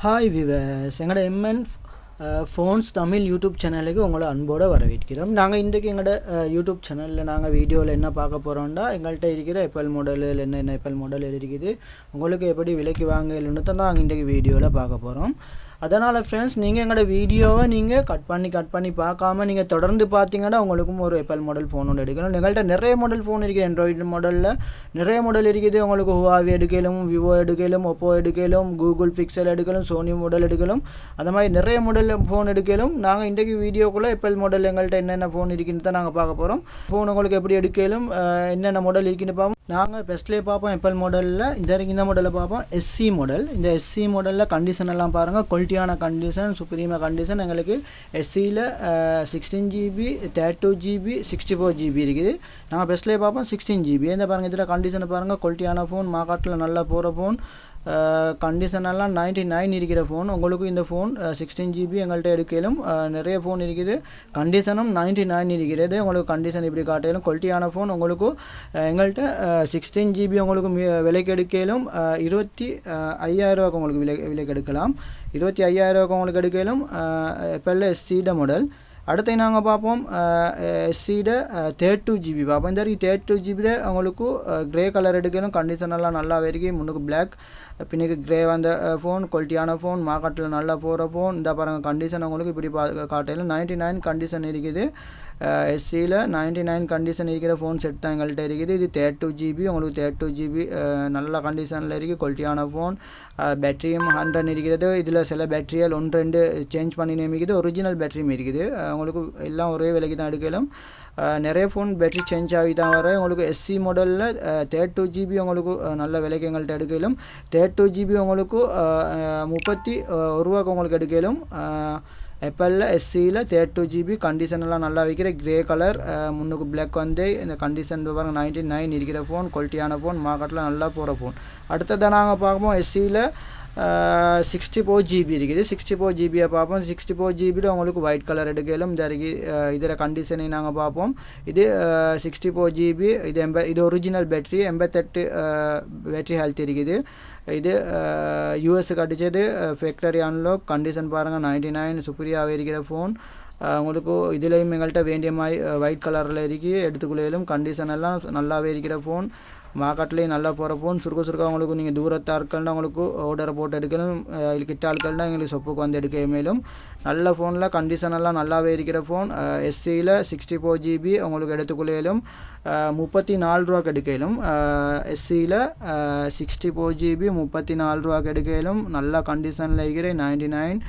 Hi viewers, எங்களோட MN phones Tamil YouTube சேனலுக்கு உங்களை அன்போடு வரவேற்கிறோம். நாங்கள் இன்றைக்கி எங்களோட யூடியூப் சேனலில் நாங்கள் வீடியோவில் என்ன பார்க்க போகிறோம்னா, எங்கள்கிட்ட இருக்கிற எப்பல் மாடலில் என்னென்ன எப்பல் மாடல் இருக்குது, உங்களுக்கு எப்படி விலைக்கு வாங்கலுன்னு தான் நாங்கள் இன்றைக்கி வீடியோவில் பார்க்க போகிறோம். அதனால் ஃப்ரெண்ட்ஸ், நீங்கள் எங்களோட வீடியோவை நீங்கள் கட் பண்ணி பார்க்காம நீங்கள் தொடர்ந்து பார்த்தீங்கன்னா உங்களுக்கும் ஒரு எப்பல் மாடல் ஃபோன் ஒன்று எடுக்கணும். எங்கள்கிட்ட நிறைய மாடல் ஃபோன் இருக்குது. ஆண்ட்ராய்டு மாடலில் நிறைய மாடல் இருக்குது. உங்களுக்கு Huawei எடுக்கலும், Vivo எடுக்கலும், Oppo எடுக்கலும், கூகுள் பிக்சல் எடுக்கலும், Sony மாடல் எடுக்கலும், அந்த மாதிரி நிறைய மாடல் ஃபோன் எடுக்கலும். நாங்கள் இன்றைக்கு வீடியோக்குள்ளே எப்பல் மாடல் எங்கள்கிட்ட என்னென்ன ஃபோன் இருக்குன்னு தான் நாங்கள் பார்க்க போகிறோம். ஃபோன் உங்களுக்கு எப்படி எடுக்கலும், என்னென்ன மாடல் இருக்குன்னு பார்ப்போம். நாங்கள் பெஸ்ட்லேயே பார்ப்போம் எப்பல் மாடலில். இந்த மாடலில் பார்ப்போம் SC மாடல். இந்த SC மாடலில் கண்டிஷன் எல்லாம் பாருங்கள், குவாலிட்டியான கண்டிஷன், சுப்ரீமாக கண்டிஷன். எங்களுக்கு SCயில் 16GB, 32GB, 64GB இருக்குது. நாங்கள் பெஸ்ட்லேயே பார்ப்போம் 16GB. இந்த பாருங்கள், இதில் கண்டிஷனை பாருங்கள், குவாலிட்டியான ஃபோன், மார்க்கெட்டில் நல்லா போகிற ஃபோன், கண்டிஷனெல்லாம் 99 இருக்கிற ஃபோன். உங்களுக்கு இந்த ஃபோன் 16GB எங்கள்கிட்ட எடுக்கலும். நிறைய ஃபோன் இருக்குது, கண்டிஷனும் 99 இருக்கிறது. உங்களுக்கு கண்டிஷன் இப்படி காட்டலும். குவாலிட்டியான ஃபோன் உங்களுக்கு எங்கள்கிட்ட 16GB உங்களுக்கு விலைக்கு எடுக்கலும். 25,000 உங்களுக்கு விலைக்கு எடுக்கலாம். 25,000 உங்களுக்கு எடுக்கலும். எப்பல்ல SCட மாடல். அடுத்து நாங்கள் பார்ப்போம் SCட 32GB பார்ப்போம். இந்த 32GB உங்களுக்கு க்ரே கலர் எடுக்கணும். கண்டிஷன் எல்லாம் நல்லா இருக்குது. முன்னுக்கு பிளாக், பின்னுக்கு க்ரே வந்த ஃபோன், குவாலிட்டியான ஃபோன், மார்க்கெட்டில் நல்லா போகிற ஃபோன். இந்த பாருங்கள், கண்டிஷன் உங்களுக்கு இப்படி காட்டையில் 99 கண்டிஷன் இருக்குது. SCயில் 99 கண்டிஷன் இருக்கிற ஃபோன் செட் தான் எங்கள்கிட்ட இருக்குது. இது 32GB உங்களுக்கு 32GB நல்ல கண்டிஷனில் இருக்குது. குவாலிட்டியான ஃபோன். பேட்டரியும் 100 இருக்கிறது. இதில் சில பேட்டரியால் 1-2 சேஞ்ச் பண்ணி நேமிக்குது. ஒரிஜினல் பேட்டரியும் இருக்குது. உங்களுக்கு எல்லாம் ஒரே விலைக்கு தான் எடுக்கலாம். நிறைய ஃபோன் பேட்டரி சேஞ்ச் ஆகி தான் வர. உங்களுக்கு SC மாடலில் 32GB உங்களுக்கு நல்ல விலைக்கு எங்கள்கிட்ட எடுக்கலும். 32GB உங்களுக்கு 31 ரூபாய்க்கு உங்களுக்கு எடுக்கலும். எப்பல்ல SCயில் 32GB கண்டிஷன் எல்லாம் நல்லா வைக்கிற க்ரே கலர், முன்னுக்கு பிளாக் வந்து இந்த கண்டிஷன் பாருங்க 99 இருக்கிற ஃபோன், குவாலிட்டியான ஃபோன், மார்க்கெட்டில் நல்லா போகிற ஃபோன். அடுத்ததான் நாங்கள் பார்ப்போம் SCயில் 64GB இருக்குது. 64GB பார்ப்போம். 64GBயில் உங்களுக்கு ஒயிட் கலர் எடுக்கலும். இதில் கண்டிஷனை நாங்கள் பார்ப்போம். இது 64GB. இது ஒரிஜினல் பேட்டரி, 88 பேட்டரி ஹெல்த் இருக்குது. இது யூஎஸ்க்கு அடித்தது, ஃபேக்டரி அன்லாக். கண்டிஷன் பாருங்கள் 99 சுப்ரியாகவே இருக்கிற ஃபோன். உங்களுக்கு இதுலேயும் எங்கள்கிட்ட வேண்டிய மாதிரி ஒயிட் கலரில் இருக்குது. எடுத்துக்கொள்ளையிலும் கண்டிஷன் எல்லாம் நல்லாவே இருக்கிற ஃபோன், மார்க்கெட்லேயும் நல்லா போகிற ஃபோன். சுருக்க உங்களுக்கு நீங்கள் தூரத்து ஆட்கள்னா உங்களுக்கு ஆர்டரை போட்டு எடுக்கணும். கிட்ட ஆட்கள்னா எங்களுக்கு சொப்புக்கு வந்து எடுக்க மேலும். நல்ல ஃபோனில் கண்டிஷன் எல்லாம் நல்லாவே இருக்கிற ஃபோன். SCயில் 64GB உங்களுக்கு எடுத்துக்கொள்ளையிலும் 34 ரூபாய்க்கு எடுக்கலும். SCயில் 64GB 34 ரூபாய்க்கு எடுக்கலும். நல்ல கண்டிஷனில் இருக்கிற 99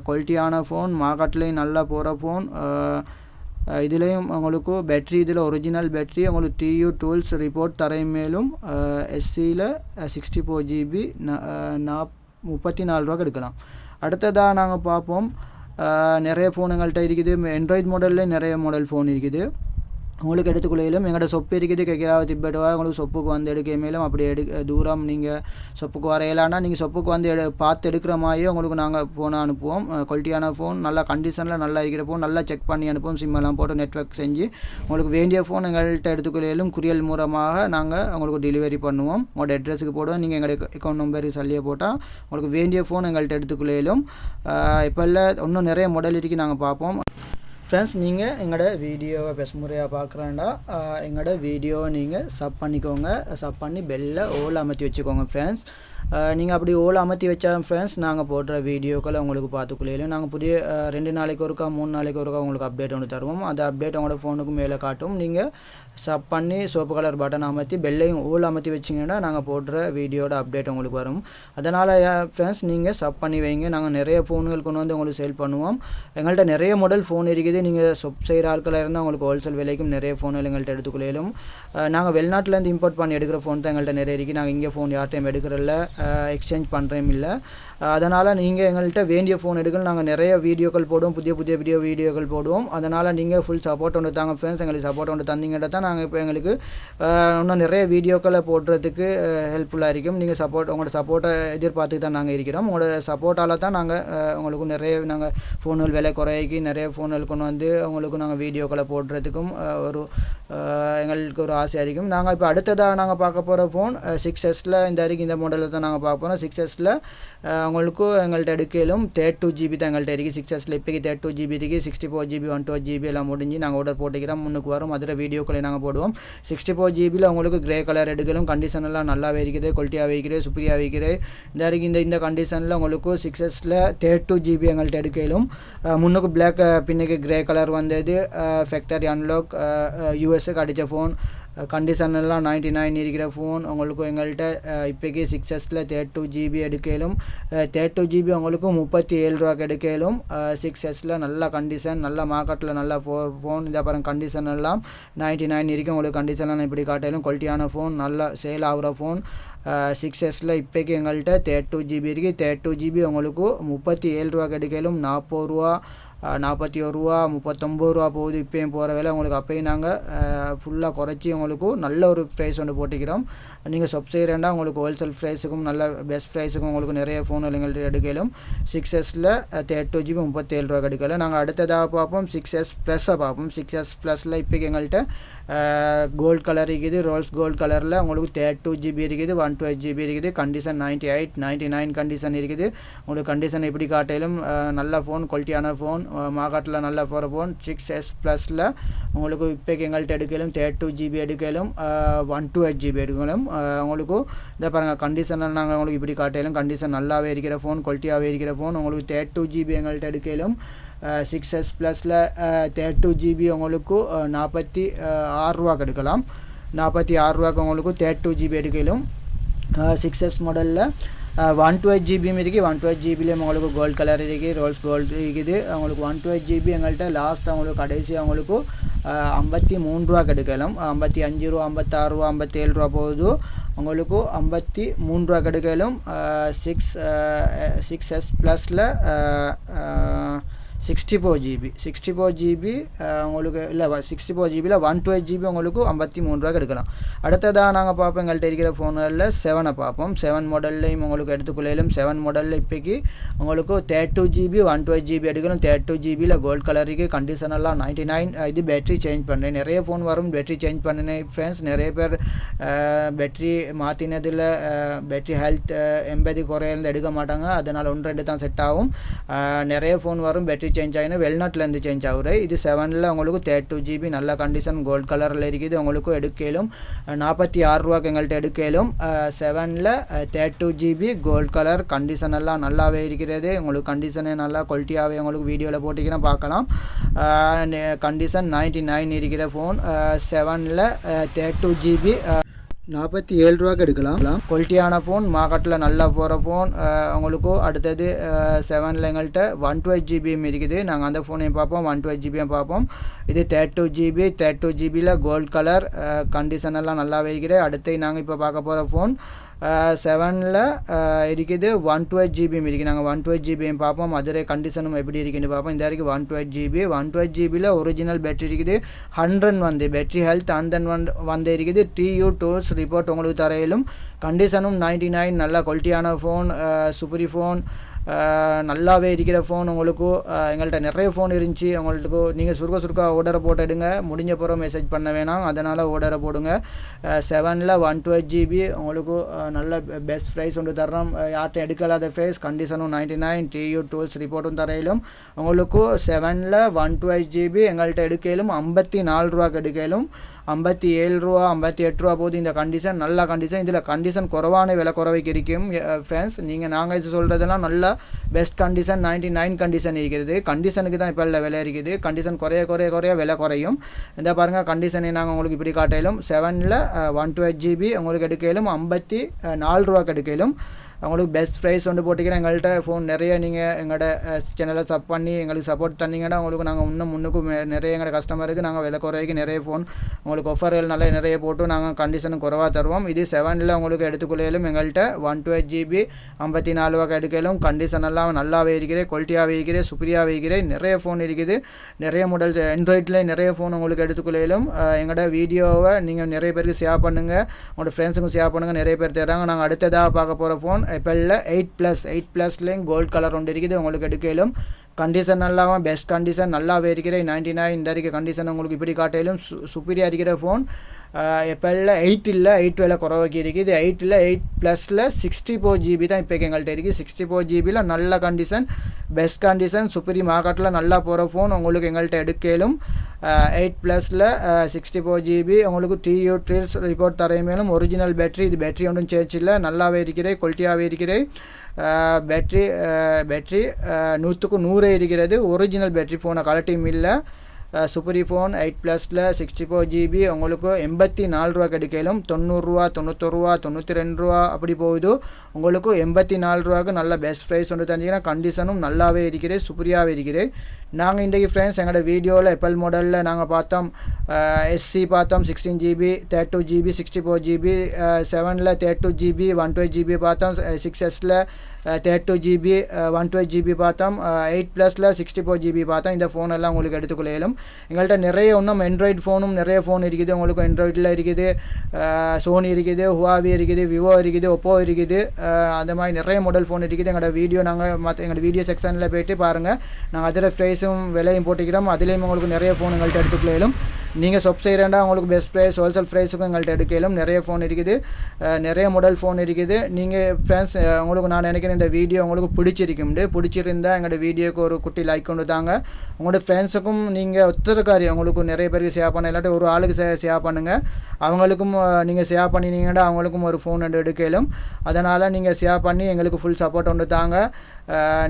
குவாலிட்டியான ஃபோன், மார்க்கெட்லேயும் நல்லா போகிற ஃபோன். இதுலேயும் உங்களுக்கு பேட்ரி, இதில் ஒரிஜினல் பேட்ரி உங்களுக்கு TU டூல்ஸ் ரிப்போர்ட் தரையும் மேலும். SCயில் 64GB 34 ரூபாய்க்கு எடுக்கலாம். அடுத்ததாக நாங்கள் பார்ப்போம், நிறைய ஃபோன் எங்கள்கிட்ட இருக்குது. ஆண்ட்ராய்டு மாடலில் நிறைய மாடல் ஃபோன் இருக்குது. உங்களுக்கு எடுத்துக்கொள்ளையிலும் எங்களோட சொப்பு இருக்குது. ᵃᵃ உங்களுக்கு சொப்புக்கு வந்து எடுக்க மேலும். அப்படி தூரம் நீங்கள் சொப்புக்கு வரையலான்னா நீங்கள் சொப்புக்கு வந்து பார்த்து எடுக்கிற மாதிரியே உங்களுக்கு நாங்கள் ஃபோனை அனுப்புவோம். குவாலிட்டியான ஃபோன், நல்ல கண்டிஷனில் நல்லா இருக்கிற ஃபோன், நல்லா செக் பண்ணி அனுப்புவோம். சிம்மெல்லாம் போட்டு நெட்வொர்க் செஞ்சு உங்களுக்கு வேண்டிய ஃபோன் எங்கள்கிட்ட எடுத்துக்கொள்ளையிலும் குரியல் மூலமாக நாங்கள் உங்களுக்கு டெலிவரி பண்ணுவோம். உங்களோட அட்ரஸுக்கு போடுவோம். நீங்கள் எங்களோட அக்கௌண்ட் நம்பர் சொல்லியே போட்டால் உங்களுக்கு வேண்டிய ஃபோன் எங்கள்கிட்ட எடுத்துக்கொள்ளையிலும். இப்போ இல்லை, இன்னும் நிறைய மாடல் இருக்குது, நாங்கள் பார்ப்போம். ஃப்ரெண்ட்ஸ், நீங்கள் எங்களோட வீடியோவை பெஸ்ட் முறையாக பார்க்குறேன்டா எங்களோட வீடியோவை நீங்கள் சப் பண்ணிக்கோங்க. சப் பண்ணி பெல்லை ஓல் அமர்த்தி வச்சுக்கோங்க ஃப்ரெண்ட்ஸ். நீங்கள் அப்படி ஓல் அமர்த்தி வச்சா ஃப்ரெண்ட்ஸ் நாங்கள் போடுற வீடியோக்களை உங்களுக்கு பார்த்துக்குள்ளையிலும் நாங்கள் புதிய 2 நாளைக்கு ஒருக்கா 3 நாளைக்கு ஒருக்கா உங்களுக்கு அப்டேட் ஒன்று தருவோம். அந்த அப்டேட் உங்களோட ஃபோனுக்கு மேலே காட்டும். நீங்கள் சப் பண்ணி சோப்பு கலர் பட்டன் அமர்த்தி பெல்லையும் ஓல் அமர்த்தி வச்சிங்கன்னா நாங்கள் போடுற வீடியோட அப்டேட் உங்களுக்கு வரும். அதனால் ஃப்ரெண்ட்ஸ், நீங்கள் சப் பண்ணி வைங்க. நாங்கள் நிறைய ஃபோன்கள் கொண்டு வந்து உங்களுக்கு சேல் பண்ணுவோம். எங்கள்கிட்ட நிறைய மாடல் ஃபோன் இருக்குது. நீங்கள் சொப் செய்கிற ஆட்களாக இருந்தால் உங்களுக்கு ஹோல்சேல் விலைக்கும் நிறைய ஃபோன்கள் எங்கள்கிட்ட எடுத்துக்கொள்ளையிலும். நாங்கள் வெளிநாட்டிலேருந்து இம்போர்ட் பண்ணி எடுக்கிற ஃபோன் தான் எங்கள்கிட்ட நிறைய இருக்குது. நாங்கள் இங்கே ஃபோன் யார்ட்டையும் எடுக்கிறதில்ல, எக்ஸ்சேஞ்ச் பண்ணுறேன் இல்லை. அதனால் நீங்கள் எங்கள்கிட்ட வேண்டிய ஃபோன் எடுக்கணும். நாங்கள் நிறைய வீடியோக்கள் போடுவோம், புதிய வீடியோக்கள் போடுவோம். அதனால் நீங்கள் ஃபுல் சப்போர்ட் ஒன்று தாங்க ஃப்ரெண்ட்ஸ். எங்களுக்கு சப்போர்ட் ஒன்று தந்தீங்கன்னா தான் நாங்கள் இப்போ எங்களுக்கு இன்னும் நிறைய வீடியோக்களை போடுறதுக்கு ஹெல்ப்ஃபுல்லாக இருக்கும். நீங்கள் உங்களோட சப்போர்ட்டை எதிர்பார்த்துக்கு தான் நாங்கள் இருக்கிறோம். உங்களோட சப்போர்ட்டால் தான் நாங்கள் உங்களுக்கு நிறைய ஃபோன்கள் விலை குறைக்கி நிறைய ஃபோன்கள் கொண்டு வந்து உங்களுக்கு நாங்கள் வீடியோக்களை போடுறதுக்கும் ஒரு எங்களுக்கு ஒரு ஆசையாக இருக்கும். நாங்கள் இப்போ அடுத்ததாக நாங்கள் பார்க்க போகிற ஃபோன் 6Sல இந்த வரைக்கும் இந்த மாடலில் தான் நாங்கள் பார்க்க போகிறோம். 6Sல உங்களுக்கு எங்கள்கிட்ட எடுக்கலும் 32GB தான் எங்கள்கிட்ட இருக்குது. 6Sல இப்போக்கி 32GB இருக்குது. 64GB 128GB எல்லாம் முடிஞ்சு நாங்கள் ஆர்டர் போட்டுக்கிறோம். முன்னுக்கு வரும் அதில் வீடியோக்களை நாங்கள் போடுவோம். 64GBயில் உங்களுக்கு கிரே கலர் எடுக்கலும். கண்டிஷன் எல்லாம் நல்லாவே இருக்குது, குவாலிட்டியாகவே இருக்குது, சூப்பரியாகவே இருக்குது. இந்த வரைக்கும் இந்த கண்டிஷனில் உங்களுக்கு 6Sல 32GB எங்கள்கிட்ட எடுக்கலும். முன்னுக்கு பிளாக் பின்னுக்கு கிரே கலர் வந்தது. ஃபேக்டரி அன்லாக் யூஎஸ்க்கு அடித்த ஃபோன். கண்டிஷன் எல்லாம் 99 இருக்கிற ஃபோன் உங்களுக்கு எங்கள்கிட்ட இப்போக்கி 6Sல 32GB எடுக்கலும். 32GB உங்களுக்கு 37 ரூபாய்க்கு எடுக்கலும். 6Sல நல்ல கண்டிஷன், நல்ல மார்க்கெட்டில் நல்ல ஃபோன். இதை பாருங்க, கண்டிஷன் எல்லாம் 99 இருக்குது. உங்களுக்கு கண்டிஷன்லாம் இப்படி காட்டலும். குவாலிட்டியான ஃபோன், நல்ல சேல் ஆகிற ஃபோன். 6Sல இப்போக்கி எங்கள்கிட்ட 32GB இருக்குது. 32GB உங்களுக்கு 37 ரூபாய்க்கு எடுக்கலும். 40 ரூபா, 41 ரூபா, 39 ரூபா போகுது இப்போயும் போகிற வேலை. உங்களுக்கு அப்போயும் நாங்கள் ஃபுல்லாக குறைச்சி உங்களுக்கு நல்ல ஒரு ப்ரைஸ் ஒன்று போட்டிக்கிறோம். நீங்கள் சப் செய்கிறேன்டா உங்களுக்கு ஹோல்சேல் ப்ரைஸுக்கும் நல்ல பெஸ்ட் ப்ரைஸுக்கும் உங்களுக்கு நிறைய ஃபோன் எங்கள்கிட்ட எடுக்கலும். 6Sல 32GB 37 ரூபா எடுக்கலாம். நாங்கள் அடுத்ததாக பார்ப்போம் 6S ப்ளஸ்ஸை பார்ப்போம். 6S ப்ளஸில் இப்போக்கி எங்கள்கிட்ட கோல்டு கலர் இருக்குது. ரோல்ஸ் கோல்டு கலரில் உங்களுக்கு 32GB இருக்குது, 128GB இருக்குது. கண்டிஷன் 98, 99 கண்டிஷன் இருக்குது. உங்களுக்கு கண்டிஷன் எப்படி காட்டிலும் நல்ல ஃபோன், குவாலிட்டியான ஃபோன், மார்க்கெட்டில் நல்லா போகிற ஃபோன். 6S ப்ளஸில் உங்களுக்கு இப்போக்கி எங்கள்கிட்ட எடுக்கலும். 32GB எடுக்கலும், 128GB எடுக்கலும். உங்களுக்கு இதை பாருங்கள், கண்டிஷனில் நாங்கள் உங்களுக்கு இப்படி காட்டிலும். கண்டிஷன் நல்லாவே இருக்கிற ஃபோன், குவாலிட்டியாகவே இருக்கிற ஃபோன். உங்களுக்கு 32GB எங்கள்கிட்ட எடுக்கலும். 6S ப்ளஸில் 32GB உங்களுக்கு 46 ரூபாய்க்கு எடுக்கலாம். 46 ரூபாய்க்கு உங்களுக்கு 32GB எடுக்கலும். 6S மாடலில் 128GB இருக்குது. 128GBலேயும் உங்களுக்கு கோல்டு கலர் இருக்குது, ரோல்ஸ் கோல்டு இருக்குது. உங்களுக்கு 128GB எங்கள்கிட்ட லாஸ்ட்டாக உங்களுக்கு கடைசியாக உங்களுக்கு 53 ரூபாய்க்கு எடுக்கலாம். 55 ரூபா, 56 ரூபா, 57 ரூபா போகுது. உங்களுக்கு 53 ரூபாய்க்கு எடுக்கலும். 6S ப்ளஸில் 64GB உங்களுக்கு இல்லை, 64GBயில் 128GB உங்களுக்கு 53 ரூபாய்க்கு எடுக்கலாம். அடுத்ததாக நாங்கள் பார்ப்போம் எங்கள்கிட்ட இருக்கிற ஃபோனில் 7 பார்ப்போம். 7 மாடல்லையும் உங்களுக்கு எடுத்துக்கொள்ளையிலும். 7 மாடலில் இப்போக்கி உங்களுக்கு 32GB 128GB எடுக்கணும். 32GBயில் கோல்டு கலர் இருக்குது. கண்டிஷன் எல்லாம் 99. இது பேட்டரி சேஞ்ச் பண்ணேன். நிறைய ஃபோன் வரும் பேட்டரி சேஞ்ச் பண்ணினேன் ஃப்ரெண்ட்ஸ். நிறைய பேர் பேட்டரி மாற்றினதில் பேட்டரி ஹெல்த் 80 குறையிலேருந்து எடுக்க மாட்டாங்க. அதனால் 1-2 தான் செட் ஆகும். நிறைய ஃபோன் வரும் பேட்டரி சேஞ்ச் ஆகினா வெளிநாட்டிலேருந்து சேஞ்ச் ஆகுது. இது 7ல் உங்களுக்கு 32GB நல்ல கண்டிஷன் கோல்டு கலரில் இருக்குது. உங்களுக்கு எடுக்கலும் 46 ரூபாய்க்கு எங்கள்கிட்ட எடுக்கலும். 7ல் 32GB கோல்டு கலர் கண்டிஷன் எல்லாம் நல்லாவே இருக்கிறது. உங்களுக்கு கண்டிஷனே நல்லா குவாலிட்டியாகவே உங்களுக்கு வீடியோவில் போட்டிங்கன்னா பார்க்கலாம். கண்டிஷன் 99 இருக்கிற ஃபோன். 7ல் 32GB 47 ரூபாய்க்கு எடுக்கலாம். குவாலிட்டியான ஃபோன், மார்க்கெட்டில் நல்லா போகிற ஃபோன். உங்களுக்கு அடுத்தது 7ல் எங்கள்கிட்ட 128GB இருக்குது. நாங்கள் அந்த ஃபோனையும் பார்ப்போம், 128GB பார்ப்போம். இது 32GBயில் கோல்டு கலர் கண்டிஷன் எல்லாம் நல்லாவே இருக்குது. அடுத்து நாங்கள் இப்போ பார்க்க போகிற ஃபோன் 7ல் இருக்குது. 128GB இருக்குது. நாங்கள் 128GB பார்ப்போம். அதில் கண்டிஷனும் எப்படி இருக்குன்னு பார்ப்போம். இந்த வரைக்கும் 128GBயில் ஒரிஜினல் பேட்டரி இருக்குது. 100 வந்து பேட்டரி ஹெல்த் 100 வந்து இருக்குது. TU டூல்ஸ் ரிப்போர்ட் உங்களுக்கு தரையிலும். கண்டிஷனும் 99 நல்ல குவாலிட்டியான ஃபோன், சூப்பரி ஃபோன், நல்லாவே இருக்கிற ஃபோன். உங்களுக்கு எங்கள்கிட்ட நிறைய ஃபோன் இருந்துச்சு. உங்களுக்கு நீங்கள் சுருக்க ஆர்டரை போட்டு எடுங்க. முடிஞ்ச பிறகு மெசேஜ் பண்ண வேணாம், அதனால் ஆர்டரை போடுங்க. 7ல் 128GB உங்களுக்கு நல்ல பெஸ்ட் ப்ரைஸ் ஒன்று தர்றோம். யார்கிட்ட எடுக்கலாத ப்ரைஸ். கண்டிஷனும் 99. TU டூல்ஸ் ரிப்போர்ட்டும் தரையிலும். உங்களுக்கு 7ல் 128GB எங்கள்கிட்ட எடுக்கலும். 54 ரூபாய்க்கு எடுக்கலும். 57 ரூபா, 58 ரூபா போகுது. இந்த கண்டிஷன் நல்ல கண்டிஷன். இதில் கண்டிஷன் குறைவான விலை குறைவைக்கு இருக்கும் ஃப்ரெண்ட்ஸ். நாங்கள் இது சொல்கிறதெல்லாம் நல்ல பெஸ்ட் கண்டிஷன் 99 கண்டிஷன் இருக்கிறது. கண்டிஷனுக்கு தான் இப்போ விலை இருக்குது. கண்டிஷன் குறைய விலை குறையும். இந்த பாருங்கள், கண்டிஷனை நாங்கள் உங்களுக்கு இப்படி காட்டிலும். 7ல் 128GB உங்களுக்கு எடுக்கலும். 54 ரூபாய்க்கு எடுக்கலும். உங்களுக்கு பெஸ்ட் ப்ரைஸ் வந்து போட்டிக்கிறேன். எங்கள்கிட்ட ஃபோன் நிறைய நீங்கள் எங்களோட சேனலை சப் பண்ணி எங்களுக்கு சப்போர்ட் தந்தீங்கன்னா உங்களுக்கு நாங்கள் இன்னும் முன்னுக்கும் நிறைய எங்களோட கஸ்டமருக்கு நாங்கள் விலை குறைக்கு நிறைய ஃபோன் உங்களுக்கு ஆஃபர்கள் நல்லா நிறைய போட்டு நாங்கள் கண்டிஷனும் குறைவாக தருவோம். இது 7ல் உங்களுக்கு எடுத்துக்கொள்ளையிலும். எங்கள்கிட்ட 128GB 54 ரூபாய்க்கு எடுக்கலும். கண்டிஷன் எல்லாம் நல்லாவே இருக்கிறது, குவாலிட்டியாகவே இருக்கிறது, சூப்பரியாகவே இருக்கிறது. நிறைய ஃபோன் இருக்குது. நிறைய மாடல் ஆண்ட்ராய்டில் நிறைய ஃபோன் உங்களுக்கு எடுத்துக்கொள்ளையிலும். எங்களோட வீடியோவை நீங்கள் நிறைய பேருக்கு ஷேர் பண்ணுங்கள், உங்களோட ஃப்ரெண்ட்ஸுக்கும் ஷேர் பண்ணுங்கள். நிறைய பேர் தராங்க. நாங்கள் அடுத்ததாக பார்க்க போகிற ஃபோன் Appleல 8+லையும் கோல்டு கலர் ஒன்று இருக்குது. உங்களுக்கு எடுக்கலும். கண்டிஷன் நல்லாவும் பெஸ்ட் கண்டிஷன் நல்லாவே இருக்கிற 99 இந்த இருக்க கண்டிஷன் உங்களுக்கு இப்படி காட்டிலும் சுப்பீரியா இருக்கிற ஃபோன் எப்போல்லாம் 8 இல்லை 8 விலை குறவாக்கி இருக்குது. 8 இல்லை 8 ப்ளஸில் 64 GB தான் இப்போ எங்கள்கிட்ட இருக்குது. 64 GB நல்ல கண்டிஷன் பெஸ்ட் கண்டிஷன் சுப்பீரி மார்க்கெட்டில் நல்லா போகிற ஃபோன் உங்களுக்கு எங்கள்கிட்ட எடுக்கலும். 8 ப்ளஸில் 64 GB உங்களுக்கு TU ட்ரீல்ஸ் ரிப்போர்ட் தரையும் மேலும் ஒரிஜினல் பேட்டரி. இது பேட்டரி ஒன்றும் சேர்ச்சி இல்லை, நல்லாவே இருக்கிறது, குவாலிட்டியாகவே இருக்கிறது. பேட்டரி 100க்கு 100 இருக்கிறது. ஒரிஜினல் பேட்டரி ஃபோனை கலட்டியும் இல்லை. சூப்பரி ஃபோன் 8 ப்ளஸில் 64 GB உங்களுக்கு 84 ரூபா கிடைக்கலும். 90 ரூபா 91 ரூபா 92 ரூபா அப்படி போகுது. உங்களுக்கு 84 ரூபாய்க்கு நல்ல பெஸ்ட் ப்ரைஸ் ஒன்று தந்தீங்கன்னா கண்டிஷனும் நல்லாவே இருக்கிறது, சூப்பரியாகவே இருக்கிறது. நாங்கள் இன்றைக்கி ஃப்ரெண்ட்ஸ் எங்களோட வீடியோவில் எப்பல் மாடலில் நாங்கள் பார்த்தோம். SC பார்த்தோம் 16 GB 32 GB 64 GB 7ல் 32 GB 128 GB பார்த்தோம். 6Sல 32 GB 128 GB பார்த்தோம். 8 ப்ளஸில் 64 GB பார்த்தோம். இந்த ஃபோன் எல்லாம் உங்களுக்கு எடுத்துக்கொள்ளும். எங்கள்கிட்ட நிறைய இன்னும் ஆண்ட்ராய்டு ஃபோனும் நிறைய ஃபோன் இருக்குது. உங்களுக்கு ஆண்ட்ராய்டில் இருக்குது, சோனி இருக்குது, ஹுவாவே இருக்குது, விவோ இருக்குது, ஒப்போ இருக்குது. அந்த மாதிரி நிறைய மாடல் ஃபோன் இருக்குது. எங்களோட வீடியோ நாங்கள் எங்களோட வீடியோ செக்ஷனில் போய்ட்டு பாருங்கள். நாங்கள் அதில் ப்ரைஸும் விலையும் போட்டிக்கிறோம். அதுலேயும் உங்களுக்கு நிறைய ஃபோன் எங்கள்கிட்ட எடுத்துக்கொள்ளும். நீங்கள் சொப் செய்கிறேன்டா உங்களுக்கு பெஸ்ட் ப்ரைஸ் ஹோல்சேல் ப்ரைஸுக்கும் எங்கள்கிட்ட எடுக்கலும். நிறைய ஃபோன் இருக்குது, நிறைய மாடல் ஃபோன் இருக்குது. நீங்கள் ஃப்ரெண்ட்ஸ் உங்களுக்கு நான் நினைக்கிறேன் இந்த வீடியோ உங்களுக்கு பிடிச்சிருந்தால் எங்களோட வீடியோக்கு ஒரு குட்டி லைக் கொண்டு தாங்க. உங்களோட ஃப்ரெண்ட்ஸுக்கும் நீங்கள் ஒத்தருக்காரி உங்களுக்கு நிறைய பேருக்கு ஷேர் பண்ண, இல்லாட்டி ஒரு ஆளுக்கு ஷேர் பண்ணுங்கள். அவங்களுக்கும் நீங்கள் ஷேர் பண்ணினீங்கன்னா அவங்களுக்கும் ஒரு ஃபோன் எடுக்கலும். அதனால் நீங்கள் ஷேர் பண்ணி எங்களுக்கு ஃபுல் சப்போர்ட் கொண்டு தாங்க.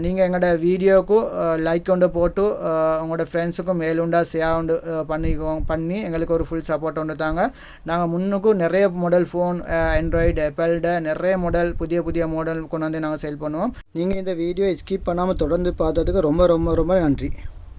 நீங்கள் எங்களோட வீடியோக்கு லைக் கொண்டு போட்டு உங்களோட ஃப்ரெண்ட்ஸுக்கும் மேலுண்டா ஷேர் உண்டு பண்ணி எங்களுக்கு ஒரு ஃபுல் சப்போர்ட் ஒன்று தாங்க. நாங்கள் முன்னுக்கும் நிறைய மாடல் ஃபோன் ஆண்ட்ராய்டு ஆப்பிள்ட நிறைய மாடல் புதிய மாடல் கொண்டு வந்து நாங்கள் சேல் பண்ணுவோம். நீங்கள் இந்த வீடியோ ஸ்கிப் பண்ணாமல் தொடர்ந்து பார்த்ததுக்கு ரொம்ப ரொம்ப ரொம்ப நன்றி.